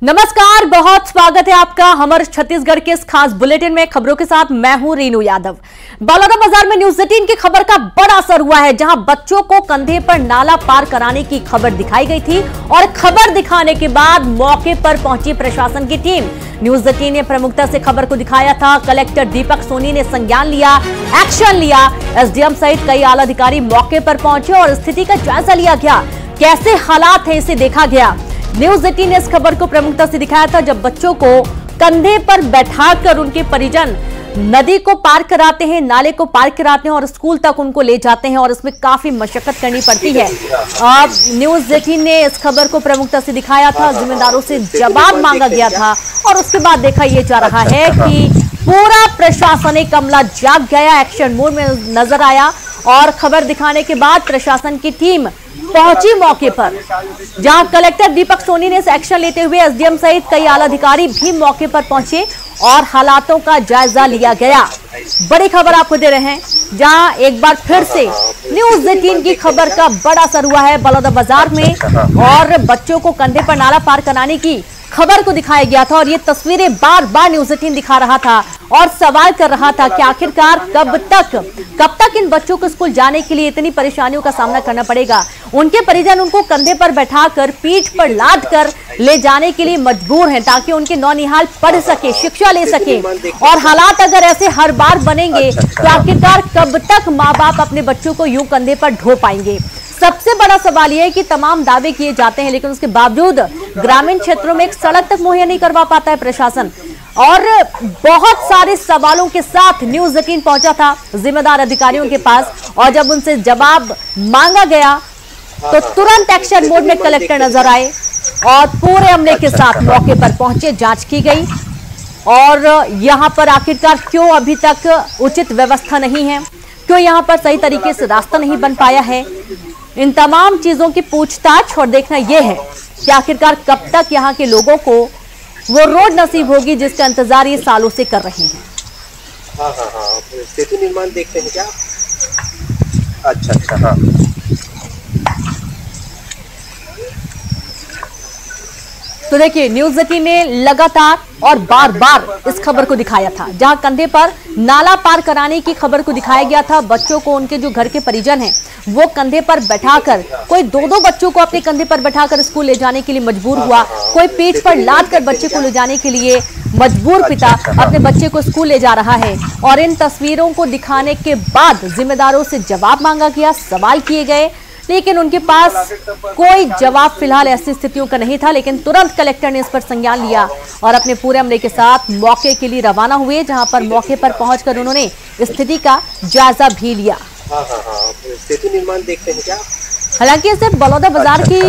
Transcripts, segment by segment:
नमस्कार, बहुत स्वागत है आपका हमारे छत्तीसगढ़ के इस खास बुलेटिन में। खबरों के साथ मैं हूं रीनू यादव। बलौदाबाजार में न्यूज 18 की खबर का बड़ा असर हुआ है, जहां बच्चों को कंधे पर नाला पार कराने की खबर दिखाई गई थी और खबर दिखाने के बाद मौके पर पहुंची प्रशासन की टीम। न्यूज 18 ने प्रमुखता से खबर को दिखाया था। कलेक्टर दीपक सोनी ने संज्ञान लिया, एक्शन लिया। एसडीएम सहित कई आला अधिकारी मौके पर पहुंचे और स्थिति का जायजा लिया गया। कैसे हालात है इसे देखा गया। न्यूज 18 ने इस खबर को प्रमुखता से दिखाया था, जब बच्चों को कंधे पर बैठाकर उनके परिजन नदी को पार कराते हैं, नाले को पार कराते हैं और स्कूल तक उनको ले जाते हैं और इसमें काफी मशक्कत करनी पड़ती है। अब न्यूज 18 ने इस खबर को प्रमुखता से दिखाया था। जिम्मेदारों से जवाब मांगा गया था और उसके बाद देखा यह जा रहा है कि पूरा प्रशासन एक अमला जाग गया, एक्शन मोड में नजर आया और खबर दिखाने के बाद प्रशासन की टीम पहुंची मौके पर, जहां कलेक्टर दीपक सोनी ने एक्शन लेते हुए एसडीएम सहित कई आला अधिकारी भी मौके पर पहुंचे और हालातों का जायजा लिया गया। बड़ी खबर आपको दे रहे हैं, जहां एक बार फिर से न्यूज 18 की खबर का बड़ा असर हुआ है बलौदाबाजार में और बच्चों को कंधे पर नाला पार कराने की खबर को दिखाया गया था और ये तस्वीरें बार बार न्यूज 18 दिखा रहा था और सवाल कर रहा था कि आखिरकार कब तक इन बच्चों को स्कूल जाने के लिए इतनी परेशानियों का सामना करना पड़ेगा। उनके परिजन उनको कंधे पर बैठाकर पीठ पर लाद कर ले जाने के लिए मजबूर हैं ताकि उनके नौनिहाल पढ़ सके, शिक्षा ले सके। और हालात अगर ऐसे हर बार बनेंगे तो आखिरकार कब तक माँ बाप अपने बच्चों को यूं कंधे पर ढो पाएंगे। सबसे बड़ा सवाल यह है कि तमाम दावे किए जाते हैं, लेकिन उसके बावजूद ग्रामीण क्षेत्रों में एक सड़क तक मुहैया नहीं करवा पाता है प्रशासन। और बहुत सारे सवालों के साथ न्यूज 18 पहुंचा था जिम्मेदार अधिकारियों के पास और जब उनसे जवाब मांगा गया तो तुरंत एक्शन मोड में कलेक्टर नजर आए और पूरे अमले के साथ मौके पर पहुंचे। जांच की गई और यहां पर आखिरकार क्यों अभी तक उचित व्यवस्था नहीं है, क्यों यहां पर सही तरीके से रास्ता नहीं बन पाया है, इन तमाम चीजों की पूछताछ और देखना यह है कि आखिरकार कब तक यहाँ के लोगों को वो रोड नसीब होगी जिसका इंतजार ये सालों से कर रहे हैं। हाँ, सेतु निर्माण देखते हैं क्या? अच्छा, हाँ। तो देखिए, न्यूज 18 ने लगातार और बार बार इस खबर को दिखाया था, जहां कंधे पर नाला पार कराने की खबर को दिखाया गया था। बच्चों को उनके जो घर के परिजन हैं वो कंधे पर बैठाकर, कोई दो बच्चों को अपने कंधे पर बैठाकर स्कूल ले जाने के लिए मजबूर हुआ, कोई पीठ पर लाद कर बच्चे को ले जाने के लिए मजबूर पिता अपने बच्चे को स्कूल ले जा रहा है। और इन तस्वीरों को दिखाने के बाद जिम्मेदारों से जवाब मांगा गया, सवाल किए गए, लेकिन उनके पास कोई जवाब फिलहाल ऐसी स्थितियों का नहीं था। लेकिन तुरंत कलेक्टर ने इस पर संज्ञान लिया और अपने पूरे अमले के साथ मौके के लिए रवाना हुए, जहां पर मौके पर पहुंचकर उन्होंने स्थिति का जायजा भी लिया। सेतु निर्माण देखते हैं क्या? हालांकि ये सिर्फ बलौदाबाजार की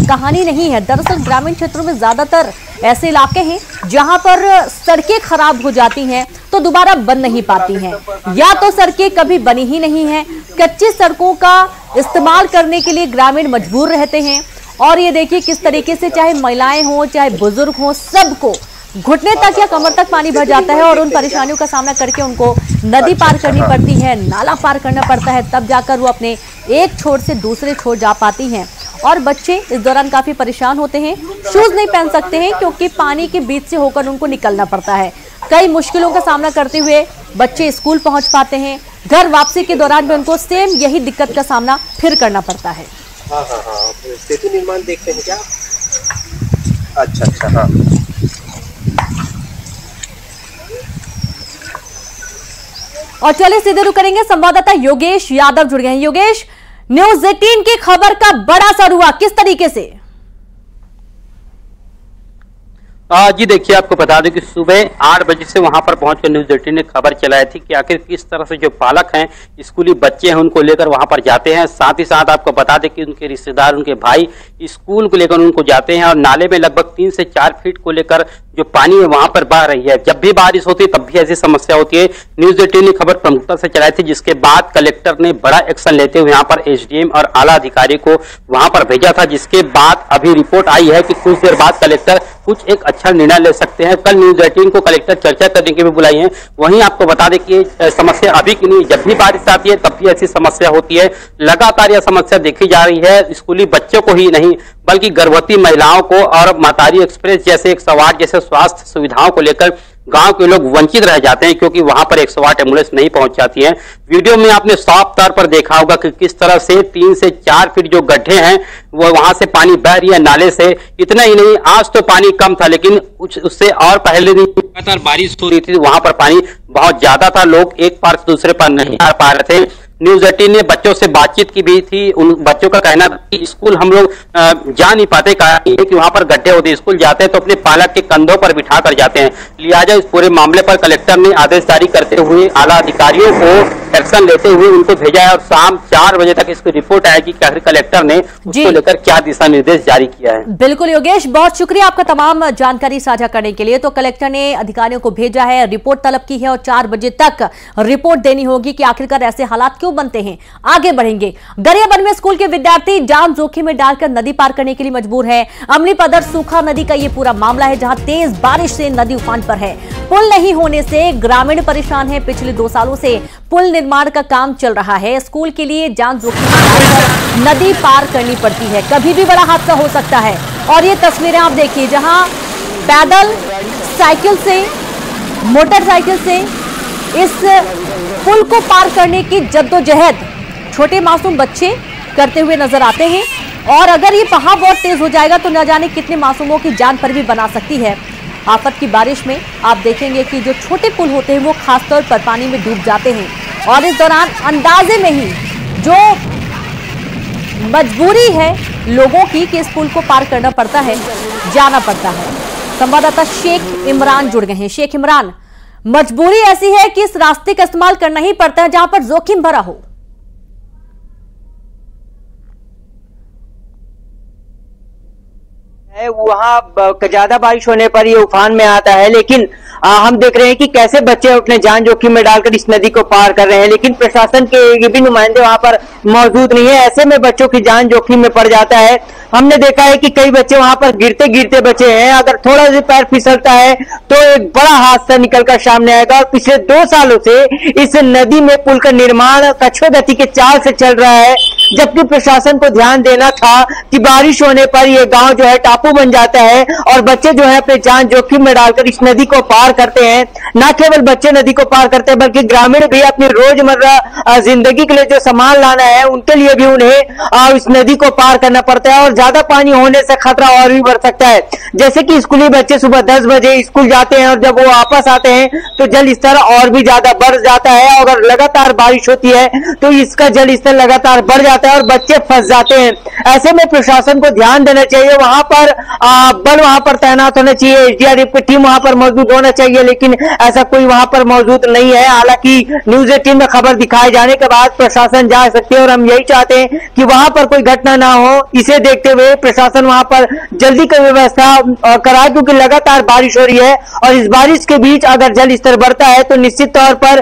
कहानी नहीं है। दरअसल ग्रामीण क्षेत्रों में ज्यादातर ऐसे इलाके हैं जहां पर सड़कें खराब हो जाती हैं तो दोबारा बन नहीं पाती हैं, या तो सड़कें कभी बनी ही नहीं हैं। कच्ची सड़कों का इस्तेमाल करने के लिए ग्रामीण मजबूर रहते हैं। और ये देखिए किस तरीके से चाहे महिलाएं हों चाहे बुजुर्ग हों, सबको घुटने तक या कमर तक पानी भर जाता है और उन परेशानियों का सामना करके उनको नदी पार करनी पड़ती है, नाला पार करना पड़ता है, तब जाकर वो अपने एक छोर से दूसरे छोर जा पाती हैं। और बच्चे इस दौरान काफी परेशान होते हैं, शूज नहीं पहन सकते हैं क्योंकि पानी के बीच से होकर उनको निकलना पड़ता है। कई मुश्किलों का सामना करते हुए बच्चे स्कूल पहुंच पाते हैं। घर वापसी के दौरान भी उनको सेम यही दिक्कत का सामना फिर करना पड़ता है। सेतु निर्माण देखते हैं क्या? अच्छा, हाँ। और चलिए सीधे रुक करेंगे, संवाददाता योगेश यादव जुड़ गए हैं। योगेश, न्यूज 18 की खबर का बड़ा असर हुआ, किस तरीके से? जी देखिए, आपको बता दें कि सुबह 8 बजे से वहां पर पहुंचकर न्यूज 18 ने खबर चलाई थी कि आखिर किस तरह से जो पालक हैं, स्कूली बच्चे हैं, उनको लेकर वहां पर जाते हैं। साथ ही साथ आपको बता दें कि उनके रिश्तेदार, उनके भाई स्कूल को लेकर उनको जाते हैं और नाले में लगभग 3 से 4 फीट को लेकर जो पानी है वहां पर बह रही है। जब भी बारिश होती है तब भी ऐसी समस्या होती है। न्यूज 18 ने खबर प्रमुखता से चलाई थी, जिसके बाद कलेक्टर ने बड़ा एक्शन लेते हुए यहाँ पर एसडीएम और आला अधिकारी को वहां पर भेजा था, जिसके बाद अभी रिपोर्ट आई है कि कुछ देर बाद कलेक्टर कुछ एक अच्छा निर्णय ले सकते हैं। कल न्यूज 18 को कलेक्टर चर्चा करने के लिए बुलाई है। वहीं आपको बता दें कि समस्या अभी की नहीं, जब भी बारिश आती है तब भी ऐसी समस्या होती है। लगातार यह समस्या देखी जा रही है। स्कूली बच्चों को ही नहीं बल्कि गर्भवती महिलाओं को और महतारी एक्सप्रेस जैसे 108 जैसे स्वास्थ्य सुविधाओं को लेकर गांव के लोग वंचित रह जाते हैं, क्योंकि वहां पर 108 एम्बुलेंस नहीं पहुंच जाती है। वीडियो में आपने साफ तौर पर देखा होगा कि किस तरह से 3 से 4 फीट जो गड्ढे हैं वो वहां से पानी बह रही है नाले से। इतना ही नहीं, आज तो पानी कम था, लेकिन उससे और पहले दिन लगातार बारिश हो रही थी, वहां पर पानी बहुत ज्यादा था, लोग एक पार से दूसरे पार नहीं आ पा रहे थे। न्यूज 18 ने बच्चों से बातचीत की भी थी। उन बच्चों का कहना कि स्कूल हम लोग जा नहीं पाते, कि वहां पर गड्ढे होते, स्कूल जाते हैं तो अपने पालक के कंधों पर बिठा कर जाते हैं। लिहाजा इस पूरे मामले पर कलेक्टर ने आदेश जारी करते हुए आला अधिकारियों को एक्शन लेते हुए उनको भेजा है और शाम 4 बजे तक इसकी रिपोर्ट आएगी कि आखिर कलेक्टर ने उसको लेकर क्या दिशा निर्देश जारी किया है। बिल्कुल योगेश, बहुत शुक्रिया आपका तमाम जानकारी साझा करने के लिए। तो कलेक्टर ने अधिकारियों को भेजा है, रिपोर्ट तलब की है और 4 बजे तक रिपोर्ट देनी होगी कि आखिरकार ऐसे हालात क्यों बनते हैं। आगे बढ़ेंगे। गरियाबंद में स्कूल के विद्यार्थी जान जोखिम में डालकर नदी पार करने के लिए मजबूर है। अमली पदर सूखा नदी का यह पूरा मामला है, जहां तेज बारिश से नदी उफान पर है। पुल नहीं होने से ग्रामीण परेशान है। पिछले 2 सालों से पुल निर्माण का काम चल रहा है। स्कूल के लिए जान जोखिम में डालकर नदी पार करनी पड़ती है, कभी भी बड़ा हादसा हो सकता है। और ये तस्वीरें आप देखिए, जहां पैदल, साइकिल से, मोटरसाइकिल से इस पुल को पार करने की जद्दोजहद छोटे मासूम बच्चे करते हुए नजर आते हैं। और अगर ये बहाव बहुत तेज हो जाएगा तो न जाने कितने मासूमों की जान पर भी बना सकती है। आफत की बारिश में आप देखेंगे कि जो छोटे पुल होते हैं वो खासतौर पर पानी में डूब जाते हैं। और इस दौरान अंदाजे में ही जो मजबूरी है लोगों की कि इस पुल को पार करना पड़ता है, जाना पड़ता है। संवाददाता शेख इमरान जुड़ गए हैं। शेख इमरान, मजबूरी ऐसी है कि इस रास्ते का इस्तेमाल करना ही पड़ता है जहां पर जोखिम भरा हो। वहाँ ज्यादा बारिश होने पर ये उफान में आता है, लेकिन हम देख रहे हैं कि कैसे बच्चे अपने जान जोखिम में डालकर इस नदी को पार कर रहे हैं, लेकिन प्रशासन के ये भी नुमाइंदे वहाँ पर मौजूद नहीं है। ऐसे में बच्चों की जान जोखिम में पड़ जाता है। हमने देखा है कि कई बच्चे वहां पर गिरते गिरते बचे हैं। अगर थोड़ा सा पैर फिसलता है तो एक बड़ा हादसा निकलकर सामने आएगा। और पिछले 2 सालों से इस नदी में पुल का निर्माण कछुआ गति के चाल से चल रहा है, जबकि प्रशासन को ध्यान देना था कि बारिश होने पर ये गांव जो है टापू बन जाता है और बच्चे जो है अपने जान जोखिम में डालकर इस नदी को पार करते हैं। न केवल बच्चे नदी को पार करते हैं बल्कि ग्रामीण भी अपनी रोजमर्रा जिंदगी के लिए जो सामान लाना है उनके लिए भी उन्हें इस नदी को पार करना पड़ता है। और ज्यादा पानी होने से खतरा और भी बढ़ सकता है। जैसे कि स्कूली बच्चे सुबह 10 बजे स्कूल जाते हैं और जब वो वापस आते हैं तो जल स्तर और भी ज्यादा बढ़ जाता है। अगर लगातार बारिश होती है तो इसका जल स्तर लगातार बढ़ जाता है और बच्चे फंस जाते हैं। ऐसे में प्रशासन को ध्यान देना चाहिए, वहां पर बल वहां पर तैनात होना चाहिए, एसडीआरएफ की टीम वहां पर मौजूद होना चाहिए, लेकिन ऐसा कोई वहां पर मौजूद नहीं है। हालांकि न्यूज 18 में खबर दिखाए जाने के बाद प्रशासन जा सकते हैं और हम यही चाहते हैं कि वहां पर कोई घटना ना हो। इसे देखते हुए प्रशासन वहां पर जल्दी की व्यवस्था कराए, क्योंकि लगातार बारिश हो रही है और इस बारिश के बीच अगर जल स्तर बढ़ता है तो निश्चित तौर पर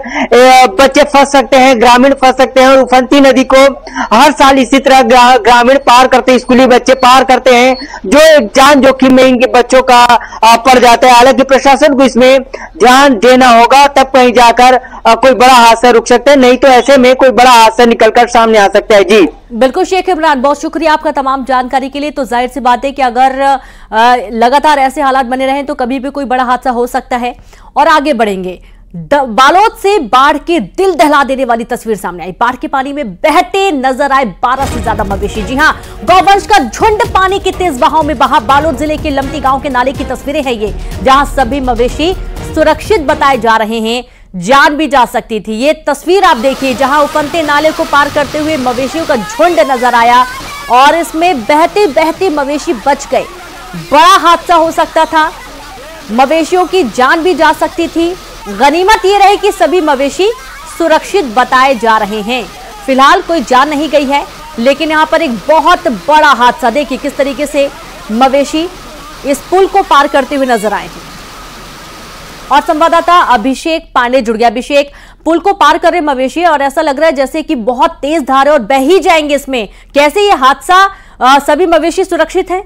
बच्चे फंस सकते हैं, ग्रामीण फंस सकते हैं। और उफनती नदी को हर साल इसी तरह ग्रामीण पार करते हैं, स्कूली बच्चे पार करते हैं, जो जान जोखिम में इनके बच्चों का पड़ जाता है। हालांकि प्रशासन को इसमें ध्यान देना होगा, तब कहीं जाकर कोई बड़ा हादसा रुक सकता है, नहीं तो ऐसे में कोई बड़ा हादसा निकलकर सामने आ सकता है। जी बिल्कुल शेख इमरान, बहुत शुक्रिया आपका तमाम जानकारी के लिए। तो जाहिर सी बात है कि अगर लगातार ऐसे हालात बने रहें तो कभी भी कोई बड़ा हादसा हो सकता है। और आगे बढ़ेंगे। बालोद से बाढ़ के दिल दहला देने वाली तस्वीर सामने आई। बाढ़ के पानी में बहते नजर आए 12 से ज्यादा मवेशी। जी हां, गौवंश का झुंड पानी के तेज बहाव में बहा। बालोद जिले के लमटी गांव के नाले की तस्वीरें हैं ये, जहां सभी मवेशी सुरक्षित बताए जा रहे हैं, जान भी जा सकती थी। ये तस्वीर आप देखिए, जहां उफनते नाले को पार करते हुए मवेशियों का झुंड नजर आया और इसमें बहते बहते मवेशी बच गए। बड़ा हादसा हो सकता था, मवेशियों की जान भी जा सकती थी। गनीमत ये रही कि सभी मवेशी सुरक्षित बताए जा रहे हैं। फिलहाल कोई जान नहीं गई है, लेकिन यहां पर एक बहुत बड़ा हादसा, देखिए किस तरीके से मवेशी इस पुल को पार करते हुए नजर आए हैं। और संवाददाता अभिषेक पांडे जुड़ गया। अभिषेक, पुल को पार कर रहे मवेशी और ऐसा लग रहा है जैसे कि बहुत तेज धार है और बह ही जाएंगे इसमें, कैसे ये हादसा, सभी मवेशी सुरक्षित है?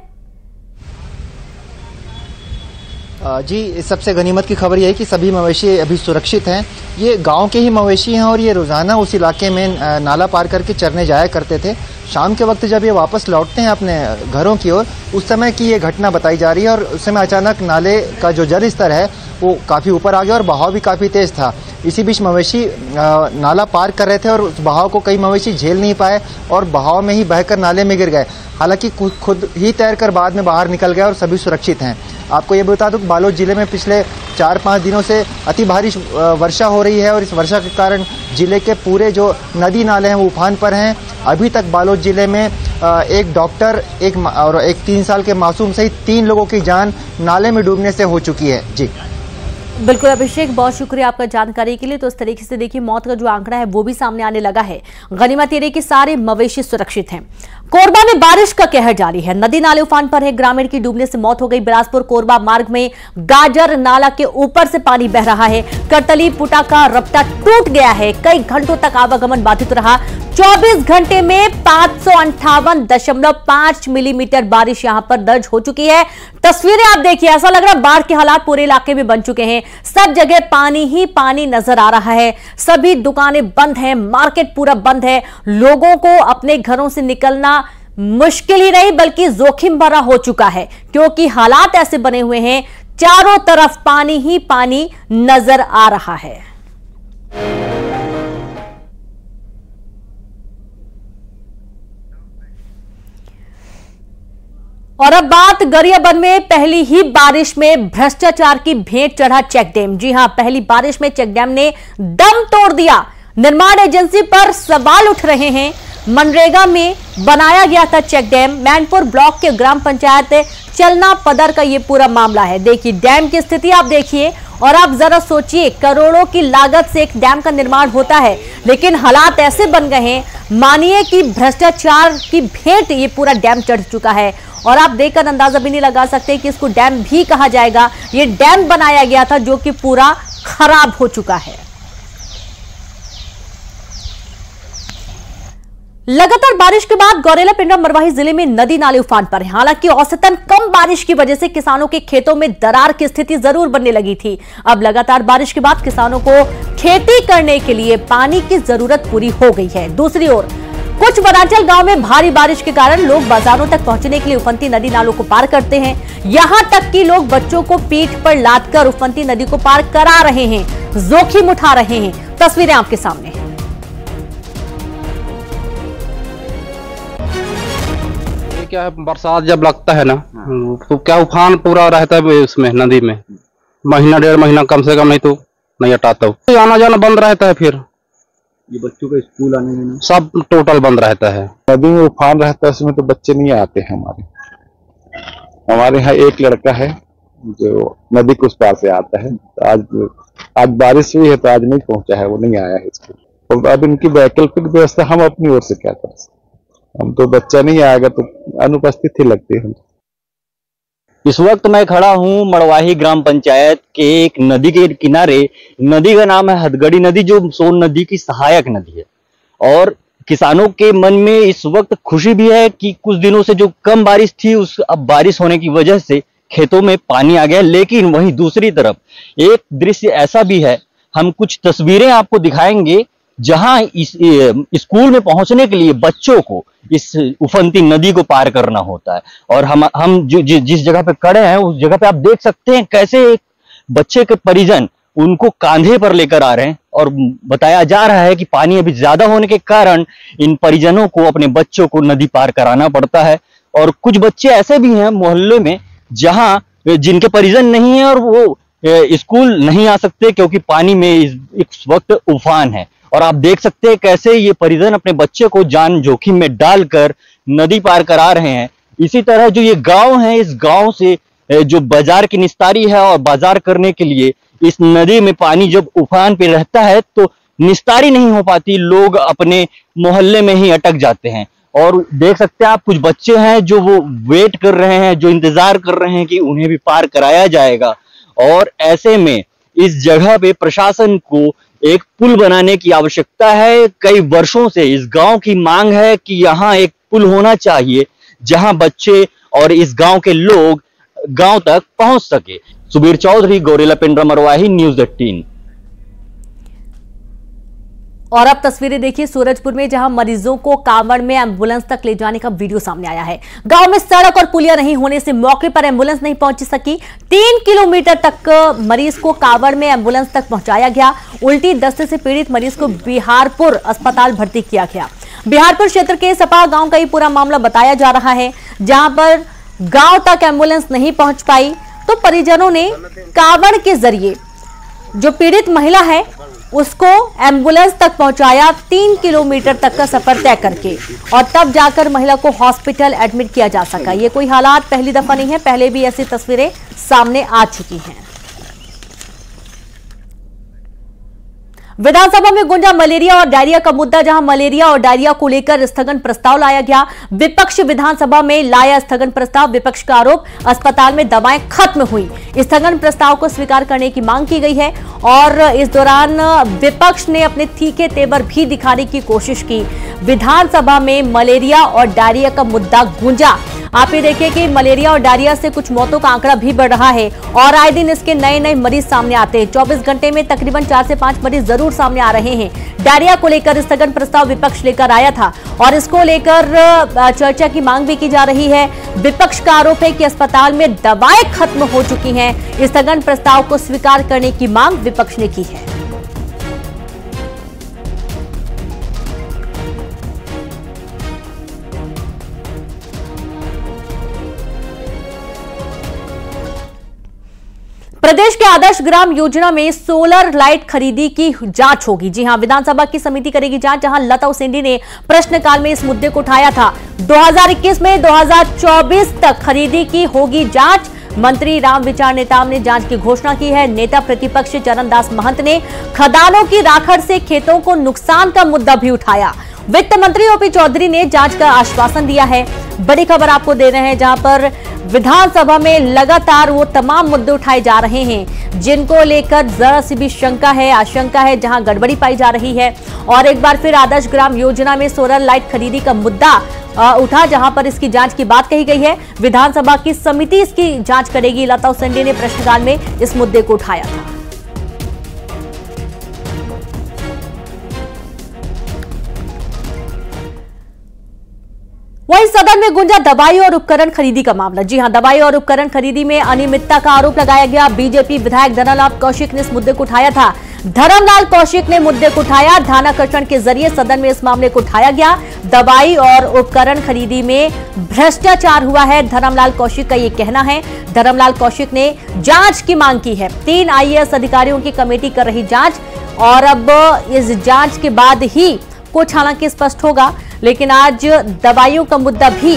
जी, सबसे गनीमत की खबर यह है कि सभी मवेशी अभी सुरक्षित हैं। ये गांव के ही मवेशी हैं और ये रोज़ाना उस इलाके में नाला पार करके चरने जाया करते थे। शाम के वक्त जब ये वापस लौटते हैं अपने घरों की ओर, उस समय की ये घटना बताई जा रही है। और उस समय अचानक नाले का जो जल स्तर है वो काफ़ी ऊपर आ गया और बहाव भी काफ़ी तेज़ था। इसी बीच मवेशी नाला पार कर रहे थे और उस बहाव को कई मवेशी झेल नहीं पाए और बहाव में ही बहकर नाले में गिर गए। हालांकि खुद ही तैरकर बाद में बाहर निकल गए और सभी सुरक्षित हैं। आपको ये बता दूं कि बालोद जिले में पिछले 4-5 दिनों से अति भारी वर्षा हो रही है और इस वर्षा के कारण जिले के पूरे जो नदी नाले हैं वो उफान पर हैं। अभी तक बालोद जिले में एक डॉक्टर और एक 3 साल के मासूम सहित 3 लोगों की जान नाले में डूबने से हो चुकी है। जी बिल्कुल अभिषेक, बहुत शुक्रिया आपका जानकारी के लिए। तो इस तरीके से देखिए मौत का जो आंकड़ा है वो भी सामने आने लगा है। गनीमत ये कि सारे मवेशी सुरक्षित हैं। कोरबा में बारिश का कहर जारी है, नदी नाले उफान पर है। ग्रामीण की डूबने से मौत हो गई। बिलासपुर कोरबा मार्ग में गाजर नाला के ऊपर से पानी बह रहा है। करतली पुटा का रपटा टूट गया है। कई घंटों तक आवागमन बाधित रहा। 24 घंटे में 558.5 मिलीमीटर बारिश यहां पर दर्ज हो चुकी है। तस्वीरें आप देखिए, ऐसा लग रहा है बाढ़ के हालात पूरे इलाके में बन चुके हैं। सब जगह पानी ही पानी नजर आ रहा है। सभी दुकानें बंद हैं, मार्केट पूरा बंद है। लोगों को अपने घरों से निकलना मुश्किल ही नहीं बल्कि जोखिम भरा हो चुका है, क्योंकि हालात ऐसे बने हुए हैं, चारों तरफ पानी ही पानी नजर आ रहा है। और अब बात गरियाबंद में पहली ही बारिश में भ्रष्टाचार की भेंट चढ़ा चेक डैम। जी हां, पहली बारिश में चेक डैम ने दम तोड़ दिया। निर्माण एजेंसी पर सवाल उठ रहे हैं। मनरेगा में बनाया गया था चेक डैम। मैनपुर ब्लॉक के ग्राम पंचायत चलना पदर का यह पूरा मामला है। देखिए डैम की स्थिति आप देखिए और आप जरा सोचिए, करोड़ों की लागत से एक डैम का निर्माण होता है, लेकिन हालात ऐसे बन गए हैं, मानिए कि भ्रष्टाचार की भेंट ये पूरा डैम चढ़ चुका है। और आप देखकर अंदाजा भी नहीं लगा सकते कि इसको डैम भी कहा जाएगा। ये डैम बनाया गया था जो कि पूरा खराब हो चुका है। लगातार बारिश के बाद गौरेला पिंडरा मरवाही जिले में नदी नाले उफान पर हैं। हालांकि औसतन कम बारिश की वजह से किसानों के खेतों में दरार की स्थिति जरूर बनने लगी थी। अब लगातार बारिश के बाद किसानों को खेती करने के लिए पानी की जरूरत पूरी हो गई है। दूसरी ओर कुछ वनांचल गांव में भारी बारिश के कारण लोग बाजारों तक पहुंचने के लिए उफनती नदी नालों को पार करते हैं। यहां तक कि लोग बच्चों को पीठ पर लादकर उफनती नदी को पार करा रहे हैं, जोखिम उठा रहे हैं। तस्वीरें आपके सामने हैं। क्या है, बरसात जब लगता है ना तो क्या उफान पूरा रहता है उसमें नदी में। महीना 1.5 महीना कम से कम नहीं तो नहीं हटाता हूँ। आना जाना बंद रहता है। फिर ये बच्चों का स्कूल आने में सब टोटल बंद रहता है। नदी में उफान रहता है, उसमें तो बच्चे नहीं आते हैं। हमारे यहाँ एक लड़का है जो नदी के उस पार से आता है। तो आज बारिश हुई है तो आज नहीं पहुंचा है, वो नहीं आया है स्कूल। और अब इनकी वैकल्पिक व्यवस्था हम अपनी ओर से क्या कर सकते। हम तो बच्चा नहीं आएगा तो अनुपस्थित ही लगती है। इस वक्त मैं खड़ा हूं मरवाही ग्राम पंचायत के एक नदी के किनारे। नदी का नाम है हथगड़ी नदी, जो सोन नदी की सहायक नदी है। और किसानों के मन में इस वक्त खुशी भी है कि कुछ दिनों से जो कम बारिश थी उस अब बारिश होने की वजह से खेतों में पानी आ गया। लेकिन वहीं दूसरी तरफ एक दृश्य ऐसा भी है, हम कुछ तस्वीरें आपको दिखाएंगे जहां इस स्कूल में पहुंचने के लिए बच्चों को इस उफनती नदी को पार करना होता है। और हम जिस जगह पे खड़े हैं उस जगह पे आप देख सकते हैं कैसे एक बच्चे के परिजन उनको कांधे पर लेकर आ रहे हैं। और बताया जा रहा है कि पानी अभी ज्यादा होने के कारण इन परिजनों को अपने बच्चों को नदी पार कराना पड़ता है। और कुछ बच्चे ऐसे भी हैं मोहल्ले में जहां जिनके परिजन नहीं है और वो स्कूल नहीं आ सकते क्योंकि पानी में इस वक्त उफान है। और आप देख सकते हैं कैसे ये परिजन अपने बच्चे को जान जोखिम में डालकर नदी पार करा रहे हैं। इसी तरह जो ये गांव है, इस गांव से जो बाजार की निस्तारी है और बाजार करने के लिए इस नदी में पानी जब उफान पे रहता है तो निस्तारी नहीं हो पाती, लोग अपने मोहल्ले में ही अटक जाते हैं। और देख सकते हैं आप कुछ बच्चे हैं जो वो वेट कर रहे हैं, जो इंतजार कर रहे हैं कि उन्हें भी पार कराया जाएगा। और ऐसे में इस जगह पे प्रशासन को एक पुल बनाने की आवश्यकता है। कई वर्षों से इस गांव की मांग है कि यहाँ एक पुल होना चाहिए जहां बच्चे और इस गांव के लोग गांव तक पहुंच सके। सुबीर चौधरी, गौरेला पिंडरा मरवाही, न्यूज़ 18। और अब तस्वीरें देखिए सूरजपुर में, जहां मरीजों को कांवड़ में एम्बुलेंस तक ले जाने का वीडियो सामने आया है। गांव में सड़क और पुलिया नहीं होने से मौके पर एम्बुलेंस नहीं पहुंच सकी। 3 किलोमीटर तक मरीज को कांवड़ में एम्बुलेंस तक पहुंचाया गया। उल्टी दस्त से पीड़ित मरीज को बिहारपुर अस्पताल भर्ती किया गया। बिहारपुर क्षेत्र के सपा गांव का ये पूरा मामला बताया जा रहा है, जहां पर गांव तक एम्बुलेंस नहीं पहुंच पाई, तो परिजनों ने कांवड़ के जरिए जो पीड़ित महिला है उसको एम्बुलेंस तक पहुंचाया, 3 किलोमीटर तक का सफर तय करके, और तब जाकर महिला को हॉस्पिटल एडमिट किया जा सका। ये कोई हालात पहली दफा नहीं है, पहले भी ऐसी तस्वीरें सामने आ चुकी हैं। विधानसभा में गूंजा मलेरिया और डायरिया का मुद्दा, जहां मलेरिया और डायरिया को लेकर स्थगन प्रस्ताव लाया गया। विपक्ष विधानसभा में लाया स्थगन प्रस्ताव। विपक्ष का आरोप, अस्पताल में दवाएं खत्म हुई। स्थगन प्रस्ताव को स्वीकार करने की मांग की गई है और इस दौरान विपक्ष ने अपने तीखे तेवर भी दिखाने की कोशिश की। विधानसभा में मलेरिया और डायरिया का मुद्दा गूंजा। आप ये देखिए कि मलेरिया और डायरिया से कुछ मौतों का आंकड़ा भी बढ़ रहा है और आए दिन इसके नए नए मरीज सामने आते हैं। 24 घंटे में तकरीबन 4 से 5 मरीज जरूर सामने आ रहे हैं। डायरिया को लेकर स्थगन प्रस्ताव विपक्ष लेकर आया था और इसको लेकर चर्चा की मांग भी की जा रही है। विपक्ष का आरोप है कि अस्पताल में दवाएं खत्म हो चुकी हैं। स्थगन प्रस्ताव को स्वीकार करने की मांग विपक्ष ने की है। प्रदेश के आदर्श ग्राम योजना में सोलर लाइट खरीदी की जांच होगी। जी हां, विधानसभा की समिति करेगी जांच, जहां लता उसेंडी ने प्रश्नकाल में इस मुद्दे को उठाया था। 2021 में 2024 तक खरीदी की होगी जांच। मंत्री रामविचार नेताम ने जांच की घोषणा की है। नेता प्रतिपक्ष चरणदास महंत ने खदानों की राखड़ से खेतों को नुकसान का मुद्दा भी उठाया। वित्त मंत्री ओपी चौधरी ने जांच का आश्वासन दिया है। बड़ी खबर आपको दे रहे हैं, जहां पर विधानसभा में लगातार वो तमाम मुद्दे उठाए जा रहे हैं जिनको लेकर जरा सी भी शंका है, आशंका है, जहां गड़बड़ी पाई जा रही है। और एक बार फिर आदर्श ग्राम योजना में सोलर लाइट खरीदी का मुद्दा उठा, जहां पर इसकी जांच की बात कही गई है। विधानसभा की समिति इसकी जांच करेगी। लता उसेंडी ने प्रश्नकाल में इस मुद्दे को उठाया था। वहीं सदन में गूंजा दवाई और उपकरण खरीदी का मामला। जी हां, दवाई और उपकरण खरीदी में अनियमितता का आरोप लगाया गया। बीजेपी विधायक धरमलाल कौशिक ने इस मुद्दे को उठाया था। धरमलाल कौशिक ने मुद्दे को उठाया, ध्यानाकर्षण के जरिए सदन में इस मामले को उठाया गया। दवाई और उपकरण खरीदी में भ्रष्टाचार हुआ है, धरमलाल कौशिक का ये कहना है। धरमलाल कौशिक ने जांच की मांग की है। 3 IAS अधिकारियों की कमेटी कर रही जांच और अब इस जांच के बाद ही कुछ हालांकि स्पष्ट होगा, लेकिन आज दवाइयों का मुद्दा भी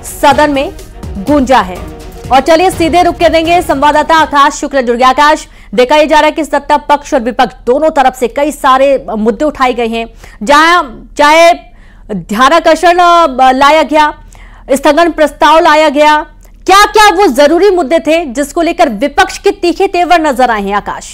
सदन में गूंजा है। और चलिए सीधे रुक कर देंगे, संवाददाता आकाश शुक्ल जुड़ गया। आकाश, देखा यह जा रहा है कि सत्ता पक्ष और विपक्ष दोनों तरफ से कई सारे मुद्दे उठाए गए हैं, जहां चाहे ध्यानाकर्षण लाया गया, स्थगन प्रस्ताव लाया गया, क्या क्या वो जरूरी मुद्दे थे जिसको लेकर विपक्ष के तीखे तेवर नजर आए हैं। आकाश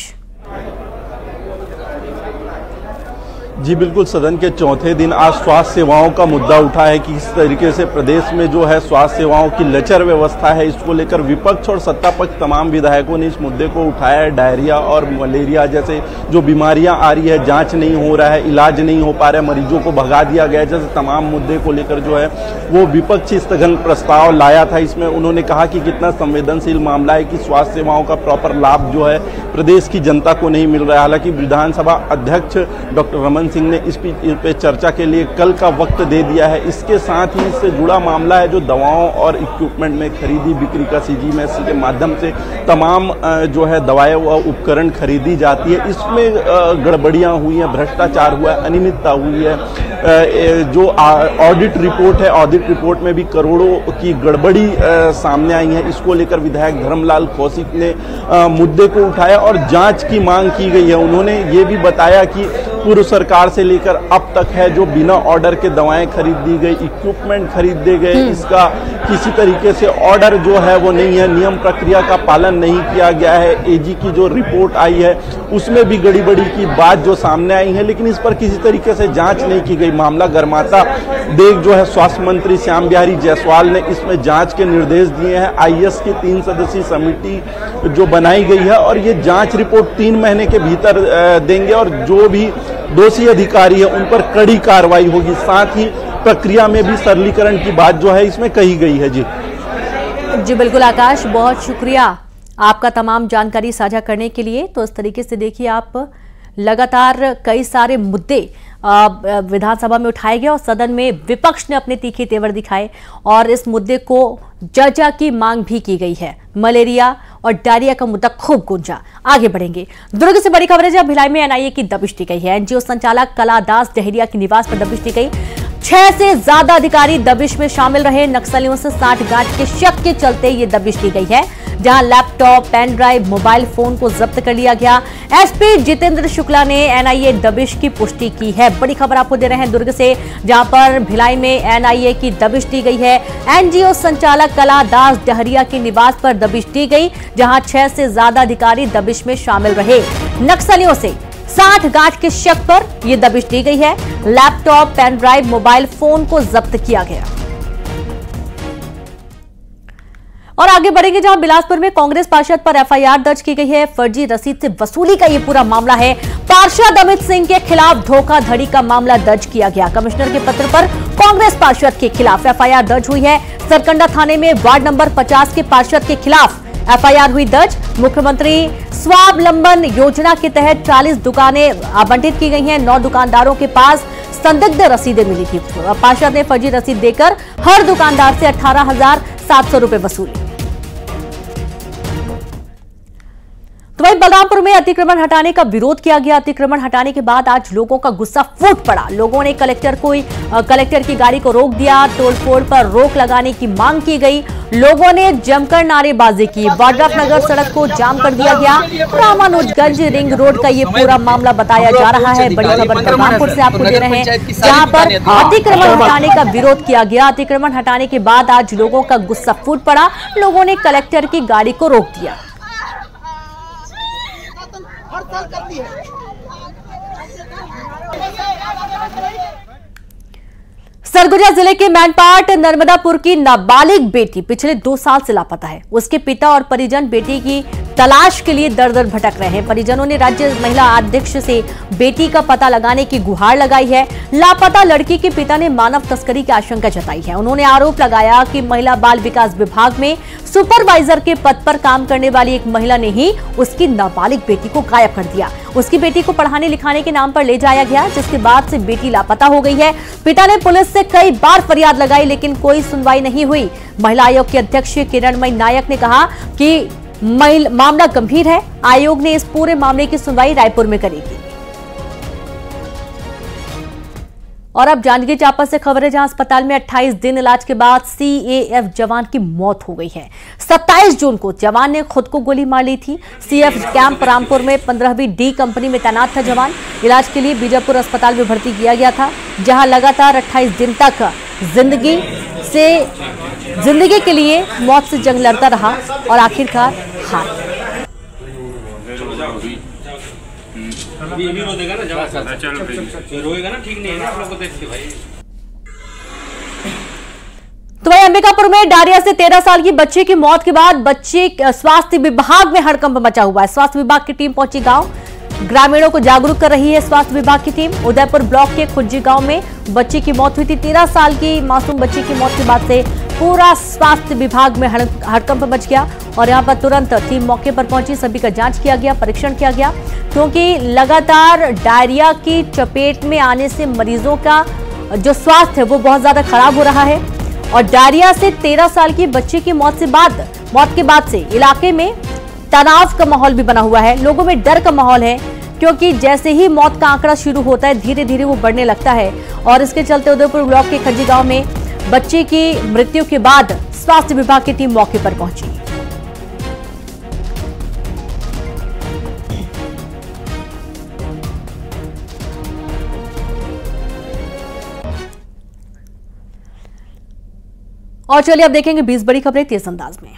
जी बिल्कुल, सदन के चौथे दिन आज स्वास्थ्य सेवाओं का मुद्दा उठा है कि किस तरीके से प्रदेश में जो है स्वास्थ्य सेवाओं की लचर व्यवस्था है, इसको लेकर विपक्ष और सत्ता पक्ष तमाम विधायकों ने इस मुद्दे को उठाया है। डायरिया और मलेरिया जैसे जो बीमारियां आ रही है, जांच नहीं हो रहा है, इलाज नहीं हो पा रहा है, मरीजों को भगा दिया गया, जैसे तमाम मुद्दे को लेकर जो है वो विपक्ष स्थगन प्रस्ताव लाया था। इसमें उन्होंने कहा कि कितना संवेदनशील मामला है कि स्वास्थ्य सेवाओं का प्रॉपर लाभ जो है प्रदेश की जनता को नहीं मिल रहा है। हालांकि विधानसभा अध्यक्ष डॉक्टर रमन सिंह ने इस पे चर्चा के लिए कल का वक्त दे दिया है। इसके साथ ही इससे जुड़ा मामला है जो दवाओं और इक्विपमेंट में खरीदी बिक्री का CGMS के माध्यम से तमाम जो है दवाएं व उपकरण खरीदी जाती है, इसमें गड़बड़ियां हुई हैं, भ्रष्टाचार हुआ है, अनियमितता हुई है। जो ऑडिट रिपोर्ट है, ऑडिट रिपोर्ट में भी करोड़ों की गड़बड़ी सामने आई है। इसको लेकर विधायक धरमलाल कौशिक ने मुद्दे को उठाया और जांच की मांग की गई है। उन्होंने ये भी बताया कि पूर्व सरकार से लेकर अब तक है जो बिना ऑर्डर के दवाएं खरीद दी गई, इक्विपमेंट खरीदे गए, इसका किसी तरीके से ऑर्डर जो है वो नहीं है, नियम प्रक्रिया का पालन नहीं किया गया है। AG की जो रिपोर्ट आई है उसमें भी गड़बड़ी की बात जो सामने आई है, लेकिन इस पर किसी तरीके से जांच नहीं की गई। मामला गरमाता देख जो है स्वास्थ्य मंत्री श्याम बिहारी जायसवाल ने इसमें जांच के निर्देश दिए हैं। IAS की 3 सदस्यीय समिति जो बनाई गई है और ये जांच रिपोर्ट 3 महीने के भीतर देंगे और जो भी दोषी अधिकारी है उन पर कड़ी कार्रवाई होगी। साथ ही प्रक्रिया में भी सरलीकरण की बात जो है इसमें कही गई है। जी बिल्कुल आकाश, बहुत शुक्रिया आपका तमाम जानकारी साझा करने के लिए। तो इस तरीके से देखिए, आप लगातार कई सारे मुद्दे विधानसभा में उठाए गए और सदन में विपक्ष ने अपने तीखे तेवर दिखाए और इस मुद्दे को चर्चा की मांग भी की गई है। मलेरिया और डायरिया का मुद्दा खूब गूंजा। आगे बढ़ेंगे। दुर्ग से बड़ी खबर है, जब भिलाई में एनआईए की दबिश दी गई है। एनजीओ संचालक कलादास डहरिया के निवास पर दबिश दी गई। 6 से ज्यादा अधिकारी दबिश में शामिल रहे। नक्सलियों से सांठगांठ के शक के चलते ये दबिश दी गई है, जहां laptop, pen drive, mobile phone को जब्त कर लिया गया। एसपी जितेंद्र शुक्ला ने एनआईए दबिश की पुष्टि की है। बड़ी खबर आपको दे रहे हैं दुर्ग से, जहां पर भिलाई में एनआईए की दबिश दी गई है। एनजीओ संचालक कलादास डहरिया के निवास पर दबिश दी गई, जहां 6 से ज्यादा अधिकारी दबिश में शामिल रहे। नक्सलियों से सांठगांठ के शक पर यह दबिश दी गई है। Laptop, pen drive, mobile phone को जब्त किया गया। और आगे बढ़ेंगे, जहां बिलासपुर में कांग्रेस पार्षद पर एफआईआर दर्ज की गई है। फर्जी रसीद से वसूली का यह पूरा मामला है। पार्षद अमित सिंह के खिलाफ धोखाधड़ी का मामला दर्ज किया गया। कमिश्नर के पत्र पर कांग्रेस पार्षद के खिलाफ एफआईआर दर्ज हुई है। सरकंडा थाने में वार्ड नंबर 50 के पार्षद के खिलाफ एफआईआर हुई दर्ज। मुख्यमंत्री स्वावलंबन योजना के तहत 40 दुकानें आवंटित की गई हैं। 9 दुकानदारों के पास संदिग्ध रसीदें मिली थी। पार्षद ने फर्जी रसीद देकर हर दुकानदार से 18,700 रुपए वसूले। तो वहीं बलरामपुर में अतिक्रमण हटाने का विरोध किया गया। अतिक्रमण हटाने के बाद आज लोगों का गुस्सा फूट पड़ा। लोगों ने कलेक्टर की गाड़ी को रोक दिया। तोड़फोड़ पर रोक लगाने की मांग की गई। लोगों ने जमकर नारेबाजी की। वाड्राफनगर सड़क को जाम कर दिया गया। रामानुजगंज रिंग रोड का ये पूरा मामला बताया जा रहा है। बड़ी खबर बलरामपुर से आपको दे रहे हैं, जहां पर अतिक्रमण हटाने का विरोध किया गया। अतिक्रमण हटाने के बाद आज लोगों का गुस्सा फूट पड़ा। लोगों ने कलेक्टर की गाड़ी को रोक दिया। सरगुजा जिले के मैनपाट नर्मदापुर की नाबालिग बेटी पिछले 2 साल से लापता है। उसके पिता और परिजन बेटी की तलाश के लिए दर दर भटक रहे हैं। परिजनों ने राज्य महिला अध्यक्ष से बेटी का पता लगाने की गुहार लगाई है। लापता लड़की के पिता ने मानव तस्करी की आशंका जताई है। उन्होंने आरोप लगाया कि महिला बाल विकास विभाग में सुपरवाइजर के पद पर काम करने वाली एक महिला ने ही उसकी नाबालिग बेटी को गायब कर दिया। उसकी बेटी को पढ़ाने लिखाने के नाम पर ले जाया गया, जिसके बाद से बेटी लापता हो गई है। पिता ने पुलिस से कई बार फरियाद लगाई, लेकिन कोई सुनवाई नहीं हुई। महिला आयोग की अध्यक्ष किरणमयी नायक ने कहा कि मामला गंभीर है। आयोग ने इस पूरे मामले की सुनवाई रायपुर में करेगी। और अब जांजगीर चांपा से खबर है, जहां अस्पताल में 28 दिन इलाज के बाद सीएएफ जवान की मौत हो गई है। 27 जून को जवान ने खुद को गोली मार ली थी। सीएफ कैंप रामपुर में 15वीं डी कंपनी में तैनात था जवान। इलाज के लिए बीजापुर अस्पताल में भर्ती किया गया था, जहां लगातार 28 दिन तक जिंदगी के लिए मौत से जंग लड़ता रहा और आखिरकार हार। तो वहीं अंबिकापुर में डायरिया से 13 साल की बच्चे की मौत के बाद स्वास्थ्य विभाग में हड़कंप मचा हुआ है। स्वास्थ्य विभाग की टीम पहुंची गांव, ग्रामीणों को जागरूक कर रही है स्वास्थ्य विभाग की टीम। उदयपुर ब्लॉक के खुज्जी गांव में बच्चे की मौत हुई थी। 13 साल की मासूम बच्ची की मौत के बाद से पूरा स्वास्थ्य विभाग में हड़कंप मच गया और यहां पर तुरंत टीम मौके पर पहुंची। सभी का जांच किया गया, परीक्षण किया गया, क्योंकि लगातार डायरिया की चपेट में आने से मरीजों का जो स्वास्थ्य है वो बहुत ज्यादा खराब हो रहा है। और डायरिया से 13 साल की बच्ची की मौत के बाद से इलाके में तनाव का माहौल भी बना हुआ है। लोगों में डर का माहौल है, क्योंकि जैसे ही मौत का आंकड़ा शुरू होता है धीरे धीरे वो बढ़ने लगता है। और इसके चलते उदयपुर ब्लॉक के खज्जी गांव में बच्चे की मृत्यु के बाद स्वास्थ्य विभाग की टीम मौके पर पहुंची। और चलिए अब देखेंगे 20 बड़ी खबरें तेज अंदाज में।